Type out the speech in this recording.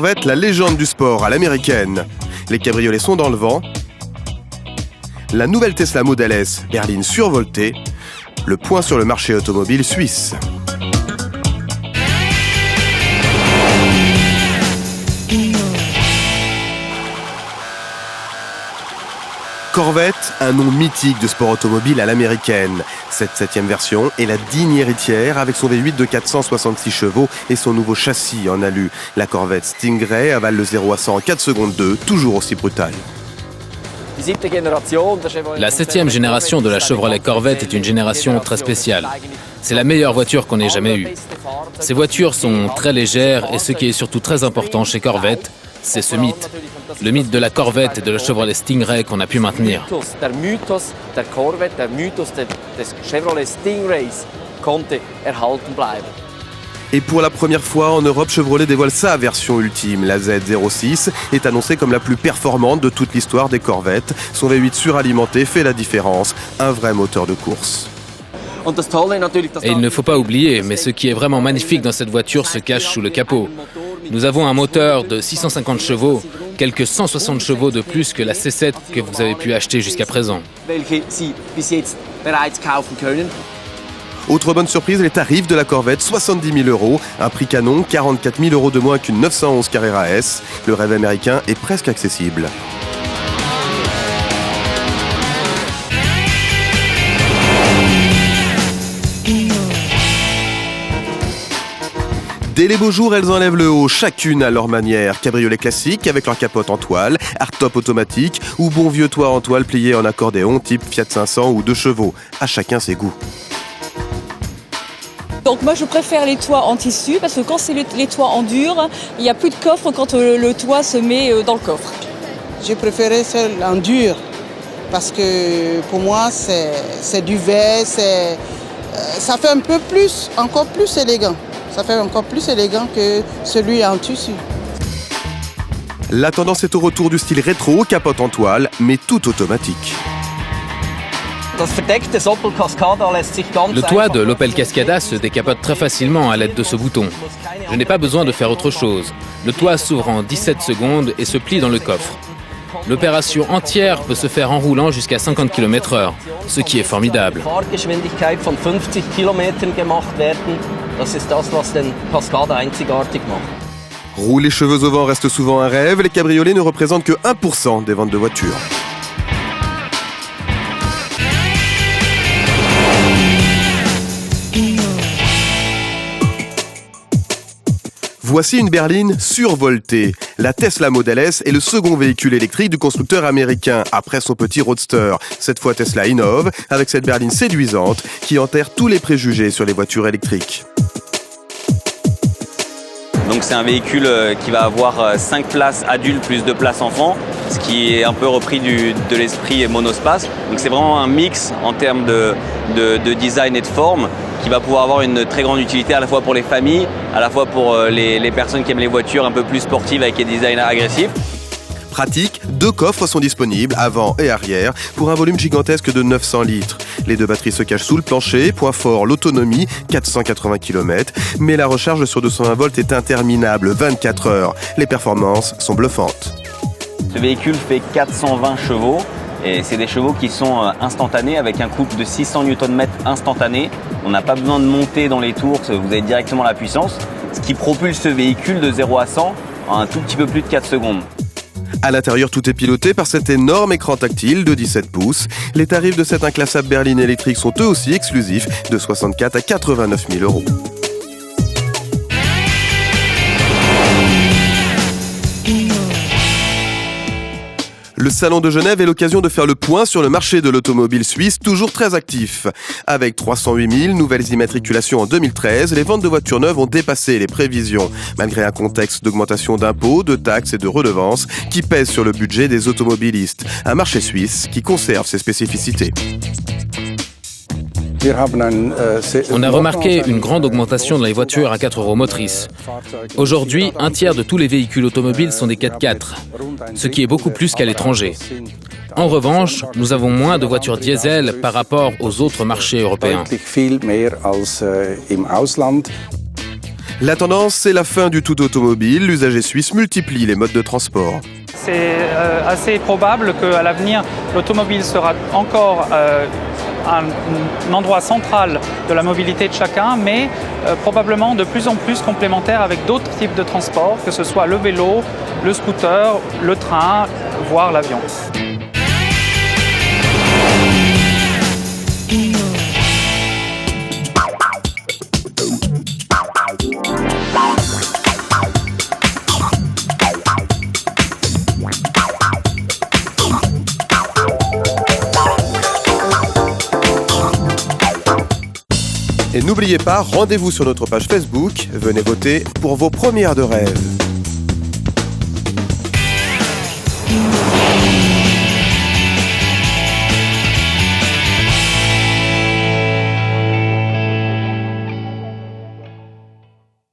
Corvette, la légende du sport à l'américaine. Les cabriolets sont dans le vent. La nouvelle Tesla Model S, berline survoltée. Le point sur le marché automobile suisse. Corvette, un nom mythique de sport automobile à l'américaine. Cette 7e version est la digne héritière avec son V8 de 466 chevaux et son nouveau châssis en alu. La Corvette Stingray avale le 0 à 100 en 4 secondes 2, toujours aussi brutal. La 7e génération de la Chevrolet Corvette est une génération très spéciale. C'est la meilleure voiture qu'on ait jamais eue. Ces voitures sont très légères et ce qui est surtout très important chez Corvette, c'est ce mythe. Le mythe de la Corvette et de la Chevrolet Stingray qu'on a pu maintenir. Der Mythos der Corvette, der Mythos des Chevrolet Stingrays konnte erhalten bleiben. Et pour la première fois en Europe, Chevrolet dévoile sa version ultime. La Z06 est annoncée comme la plus performante de toute l'histoire des Corvettes. Son V8 suralimenté fait la différence. Un vrai moteur de course. Et il ne faut pas oublier, mais ce qui est vraiment magnifique dans cette voiture se cache sous le capot. Nous avons un moteur de 650 chevaux, quelques 160 chevaux de plus que la C7 que vous avez pu acheter jusqu'à présent. Autre bonne surprise, les tarifs de la Corvette, 70 000 €, un prix canon, 44 000 € de moins qu'une 911 Carrera S. Le rêve américain est presque accessible. Dès les beaux jours, elles enlèvent le haut, chacune à leur manière. Cabriolet classique avec leur capote en toile, hardtop automatique ou bon vieux toit en toile plié en accordéon type Fiat 500 ou 2 chevaux. À chacun ses goûts. Donc moi je préfère les toits en tissu parce que quand c'est les toits en dur, il n'y a plus de coffre quand le toit se met dans le coffre. J'ai préféré celle en dur parce que pour moi c'est duvet, ça fait un peu plus, encore plus élégant. Ça fait encore plus élégant que celui en tissu. La tendance est au retour du style rétro, capote en toile, mais tout automatique. Le toit de l'Opel Cascada se décapote très facilement à l'aide de ce bouton. Je n'ai pas besoin de faire autre chose. Le toit s'ouvre en 17 secondes et se plie dans le coffre. L'opération entière peut se faire en roulant jusqu'à 50 km/h, ce qui est formidable. Rouler cheveux au vent reste souvent un rêve, les cabriolets ne représentent que 1% des ventes de voitures. Voici une berline survoltée. La Tesla Model S est le second véhicule électrique du constructeur américain, après son petit roadster. Cette fois, Tesla innove avec cette berline séduisante qui enterre tous les préjugés sur les voitures électriques. Donc c'est un véhicule qui va avoir 5 places adultes plus 2 places enfants, ce qui est un peu repris de l'esprit monospace. Donc c'est vraiment un mix en termes de design et de forme qui va pouvoir avoir une très grande utilité à la fois pour les familles, à la fois pour les personnes qui aiment les voitures un peu plus sportives avec des designs agressifs. Pratique, 2 coffres sont disponibles, avant et arrière, pour un volume gigantesque de 900 litres. Les 2 batteries se cachent sous le plancher, point fort l'autonomie, 480 km, mais la recharge sur 220 volts est interminable, 24 heures. Les performances sont bluffantes. Ce véhicule fait 420 chevaux, et c'est des chevaux qui sont instantanés avec un couple de 600 Nm instantané. On n'a pas besoin de monter dans les tours, vous avez directement la puissance, ce qui propulse ce véhicule de 0 à 100 en un tout petit peu plus de 4 secondes. À l'intérieur, tout est piloté par cet énorme écran tactile de 17 pouces. Les tarifs de cette inclassable berline électrique sont eux aussi exclusifs, de 64 à 89 000 €. Le Salon de Genève est l'occasion de faire le point sur le marché de l'automobile suisse, toujours très actif. Avec 308 000 nouvelles immatriculations en 2013, les ventes de voitures neuves ont dépassé les prévisions, malgré un contexte d'augmentation d'impôts, de taxes et de redevances qui pèsent sur le budget des automobilistes. Un marché suisse qui conserve ses spécificités. On a remarqué une grande augmentation dans les voitures à 4 roues motrices. Aujourd'hui, un tiers de tous les véhicules automobiles sont des 4x4, ce qui est beaucoup plus qu'à l'étranger. En revanche, nous avons moins de voitures diesel par rapport aux autres marchés européens. La tendance, c'est la fin du tout automobile. L'usager suisse multiplie les modes de transport. C'est assez probable qu'à l'avenir, l'automobile sera encore un endroit central de la mobilité de chacun, mais probablement de plus en plus complémentaire avec d'autres types de transports, que ce soit le vélo, le scooter, le train, voire l'avion. Et n'oubliez pas, rendez-vous sur notre page Facebook. Venez voter pour vos premières de rêve.